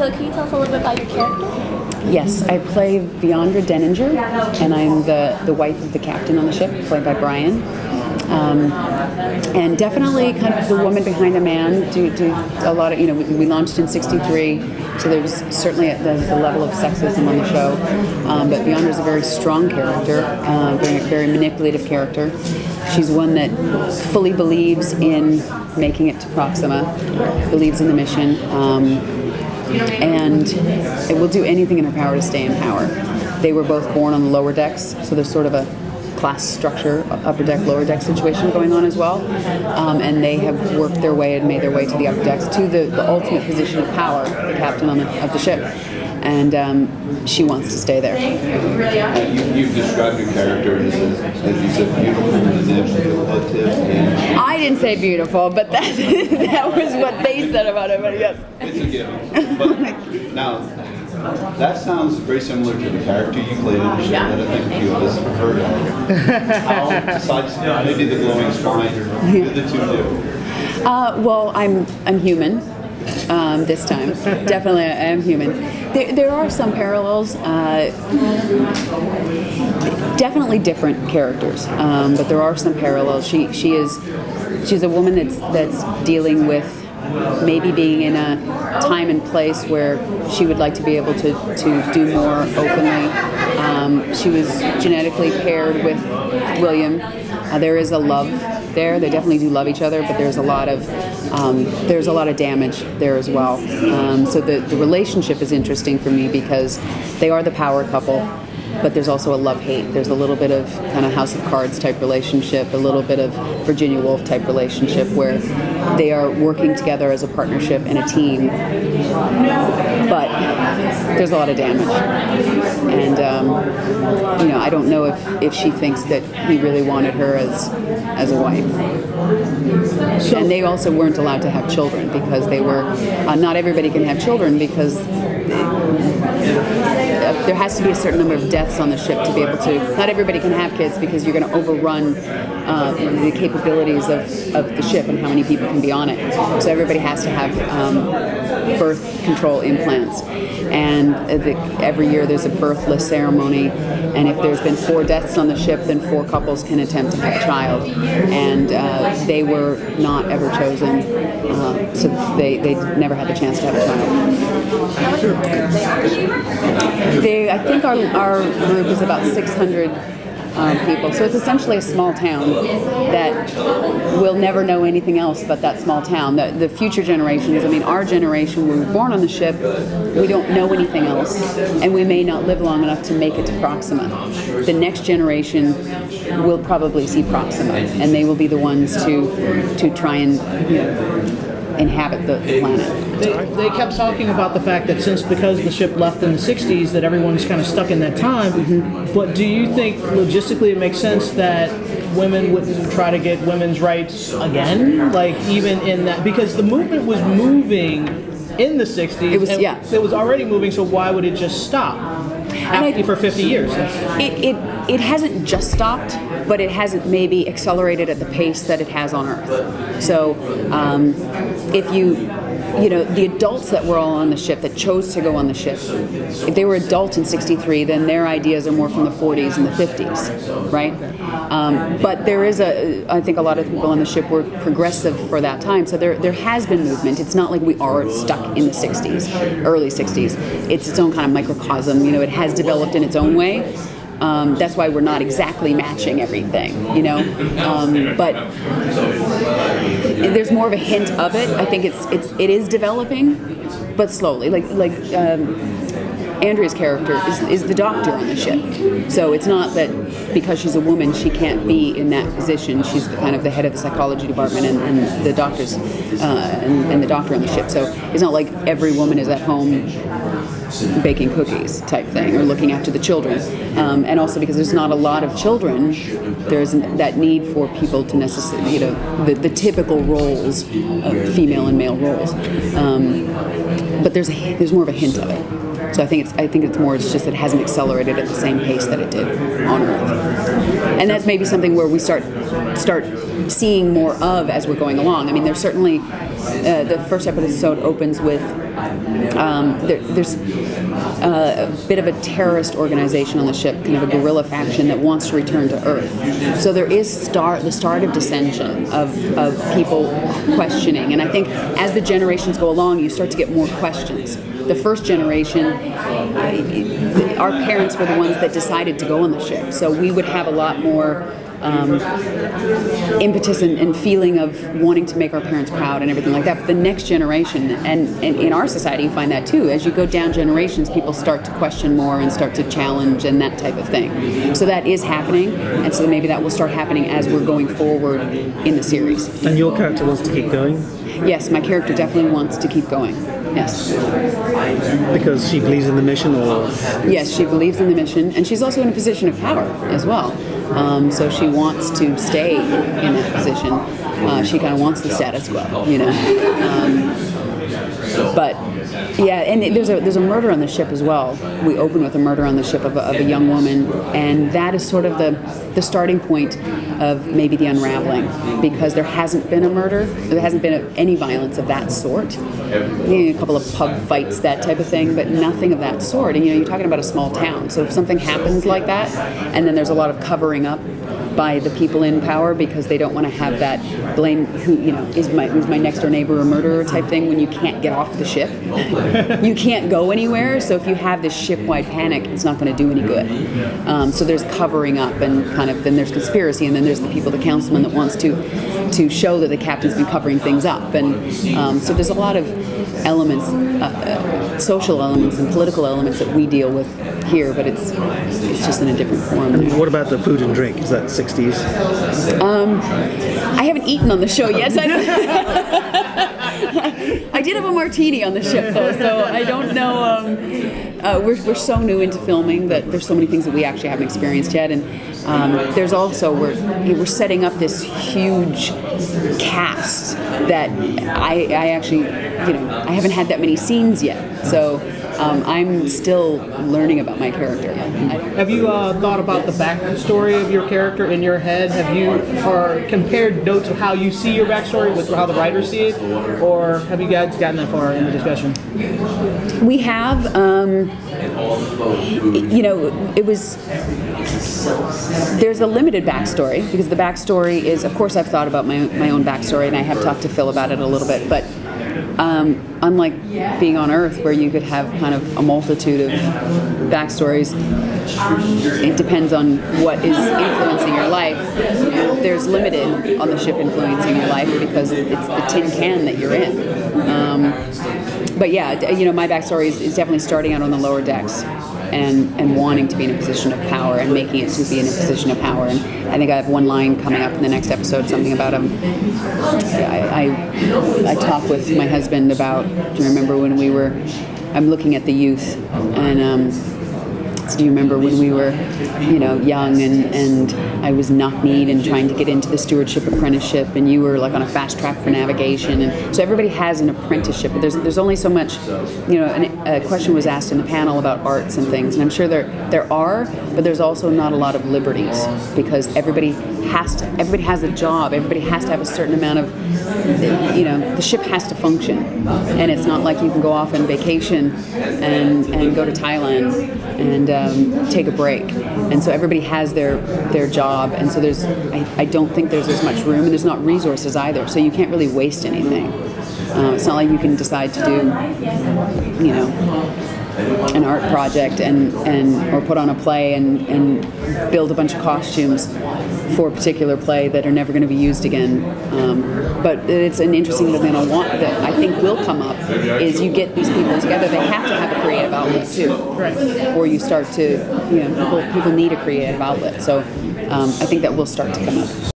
So can you tell us a little bit about your character? Yes, I play Viondra, and I'm the wife of the captain on the ship, played by Brian. And definitely kind of the woman behind the man. Do a lot of, we launched in '63, so there was certainly there's a level of sexism on the show. But Viondra's a very strong character, very manipulative character. She's one that fully believes in making it to Proxima, believes in the mission, and it will do anything in her power to stay in power. They were both born on the lower decks, so there's sort of a class structure, upper deck, lower deck situation going on as well, and they have worked their way and made their way to the upper decks, to the ultimate position of power, the captain of the ship, and she wants to stay there. You've described your character as you said, beautiful, manipulative. I didn't say beautiful, but that was what they said about it. But yes, it's a given. But now, that sounds very similar to the character you played in the show that I think a few of us have heard of. Besides maybe the glowing spine, who the two do? Well, I'm human. This time, definitely, I am human. There are some parallels. Definitely different characters, but there are some parallels. She's a woman that's dealing with maybe being in a time and place where she would like to be able to do more openly. She was genetically paired with William. There is a love there. They definitely do love each other, but there's a lot of damage there as well. So the relationship is interesting for me because they are the power couple, but there's also a love-hate. There's a little bit of kind of House of Cards type relationship, a little bit of Virginia Woolf type relationship where they are working together as a partnership and a team, but there's a lot of damage. And I don't know if she thinks that he really wanted her as a wife. And they also weren't allowed to have children because they were, not everybody can have children because there has to be a certain number of deaths on the ship to be able to, not everybody can have kids because you're going to overrun the capabilities of the ship and how many people can be on it. So everybody has to have birth control implants. And every year there's a birthless ceremony, and if there's been 4 deaths on the ship, then 4 couples can attempt to have a child. And they were not ever chosen, so they never had the chance to have a child. I think our group is about 600 people, so it's essentially a small town that will never know anything else but that small town. The future generations, I mean, our generation, we were born on the ship, we don't know anything else, and we may not live long enough to make it to Proxima. The next generation will probably see Proxima, and they will be the ones to try and inhabit the planet. They kept talking about the fact that because the ship left in the 60s that everyone's kind of stuck in that time, but do you think logistically it makes sense that women wouldn't try to get women's rights again? Like even in that, because the movement was moving in the 60s, it was already moving, so why would it just stop for 50 years? It hasn't just stopped, but it hasn't maybe accelerated at the pace that it has on Earth. So if the adults that were all on the ship, that chose to go on the ship, if they were adult in '63, then their ideas are more from the 40s and the 50s, right? But there is I think a lot of people on the ship were progressive for that time, so there has been movement. It's not like we are stuck in the 60s, early 60s. It's its own kind of microcosm, it has developed in its own way. That's why we're not exactly matching everything, but there's more of a hint of it. I think it is developing, but slowly. Like Andrea's character is the doctor on the ship, so it's not that because she's a woman she can't be in that position. She's kind of the head of the psychology department and the doctors and the doctor on the ship. So it's not like every woman is at home baking cookies type thing or looking after the children, and also because there's not a lot of children, there's that need for people to necessarily, the typical roles of female and male roles, but there's more of a hint of it. So I think it's more, it's just that it hasn't accelerated at the same pace that it did on Earth, and that's maybe something where we start seeing more of as we're going along. I mean, there's certainly the first episode opens with there's a bit of a terrorist organization on the ship, kind of a guerrilla faction that wants to return to Earth. So there is the start of dissension, of people questioning. And I think as the generations go along, you start to get more questions. The first generation, our parents were the ones that decided to go on the ship. So we would have a lot more impetus and feeling of wanting to make our parents proud and everything like that. But the next generation, and in our society you find that too, as you go down generations, people start to question more and start to challenge and that type of thing. So that is happening, and so maybe that will start happening as we're going forward in the series. And your character wants to keep going? Yes, my character definitely wants to keep going. Yes. Because she believes in the mission, or? Yes, she believes in the mission, and she's also in a position of power as well. So she wants to stay in that position. She kind of wants the status quo, you know. But yeah, and there's a murder on the ship as well. We open with a murder on the ship of a young woman, and that is sort of the starting point of maybe the unraveling, because there hasn't been a murder, there hasn't been any violence of that sort. A couple of pub fights, that type of thing, but nothing of that sort. And you're talking about a small town, so if something happens like that, and then there's a lot of covering up by the people in power because they don't want to have that blame, who is my next door neighbor a murderer type thing, when you can't get off the ship. You can't go anywhere, so if you have this ship-wide panic, it's not going to do any good. So there's covering up, and then there's conspiracy, and then there's the people, the councilman that wants to show that the captain's been covering things up, and so there's a lot of elements, social elements and political elements that we deal with here, but it's just in a different form. And what about the food and drink? Is that 60s? I haven't eaten on the show yet. So I did have a martini on the ship, though, so I don't know. We're so new into filming that there's so many things that we actually haven't experienced yet, and there's also we're setting up this huge cast that I actually I haven't had that many scenes yet, so I'm still learning about my character. Have you thought about the backstory of your character in your head? Have you compared notes of how you see your backstory with how the writers see it, or have you guys gotten that far in the discussion? We have. There's a limited backstory, because the backstory is, of course, I've thought about my own backstory, and I have talked to Phil about it a little bit, but unlike being on Earth, where you could have kind of a multitude of backstories, it depends on what is influencing your life. There's limited on the ship influencing your life, because it's the tin can that you're in. But yeah, my backstory is definitely starting out on the lower decks and wanting to be in a position of power and making it to be in a position of power. And I think I have one line coming up in the next episode, something about I talk with my husband about, do you remember when I'm looking at the youth, and so do you remember when we were, young and I was knock-kneed and trying to get into the stewardship apprenticeship, and you were like on a fast track for navigation, and so everybody has an apprenticeship, but there's only so much, a question was asked in the panel about arts and things, and I'm sure there are, but there's also not a lot of liberties, because everybody has a job, everybody has to have a certain amount of, the ship has to function, and it's not like you can go off on vacation and go to Thailand and take a break, and so everybody has their job, and so I don't think there's as much room, and there's not resources either, so you can't really waste anything. It's not like you can decide to do an art project or put on a play and build a bunch of costumes for a particular play that are never going to be used again. But it's an interesting thing that I think will come up is you get these people together. They have to have a creative outlet too, right? Or you start to people need a creative outlet. So I think that will start to come up.